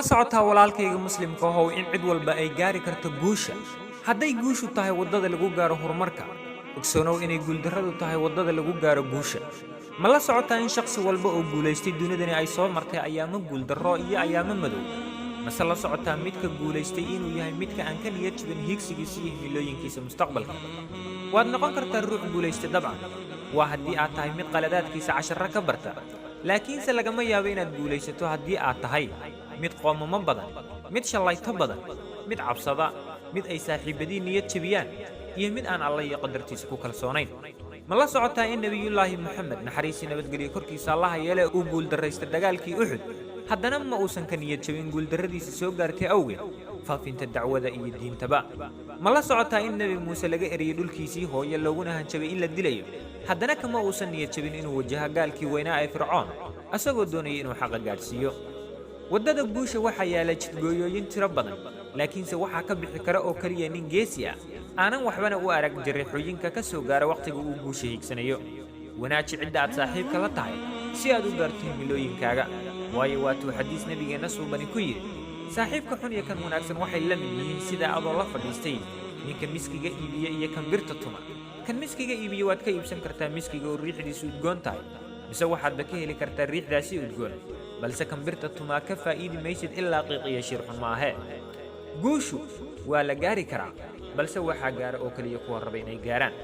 la socotaa walaalkayga muslimka ah in cid walba ay gaari karto guusha hadday guushu tahay wadada lagu gaaro horumarka ogsoonow inay guuldarradu tahay wadada lagu gaaro guusha ma la socotaa in shakhsi walba oo guulaystay dunidani ay soo martay ayaamo guuldarro iyo ayaamo madow mase la socotaa midka guulaystay inuu yahay midka aan ka niyad jabin hiigsigiisa iyo himilooyinkiisa mustaqbalka waad noqon kartaa ruux guulaystay dabcan waa haddii aad tahay mid qaladaadkiisa casharro ka barta laakiinse lagama yaabo inaad guulaysato haddii aad tahay mid qoomamo badan mid shallayto badan mid cabsada mid ay saaxiibadii niyad jabiyaan iyo mid aan alla iyo qadartiisa ku kalsoonayn ma la socotaa in nabiyullaahi maxamed naxariisi nabadgelyo korkiisa allaha yeele uu guuldarraystay dagaalkii uxud haddana ma uusan ka niyad jabin guuldarradiisa soo gaartay awgeed faafinta dacwada iyo diintaba ma la socotaa in nebi muuse laga eriyey dhulkiisii hooye looguna hanjabay in la dilayo haddana kama uusan niyad jabin inuu wajaha gaalkii weynaa ee fircoon asagoo doonayay inuu xaqa gaadhsiiyo waddada guusha waxaa yaala jidgooyooyin tiro badan laakiinse waxaa ka bixi kara oo keliya nin geesi ah aanan waxbana u arag jariixooyinka ka soo gaara wakhtiga uu guusha hiigsanayo wanaaji cidda aad saaxiibka la tahay si aad u gaarto himilooyinkaaga waayo waatuu xadiis nebigeenna suubani ku yidhi saaxiibka xun iyo kan wanaagsan waxay la mid yihiin sidaa adoo la fadhiistay ninka miskiga iibiya iyo kan birta tuma kan miskiga iibiya waad ka iibsan kartaa miskiga oo riixdiisu udgoon tahay mise waxaadba ka heli kartaa riixdaasi udgoon balse kan birta tumaa ka faa'iidi maysid ilaa qiiqiya shirxun maahee guushu waa la gaari karaa balse waxaa gaara oo keliya kuwa raba inay gaaraan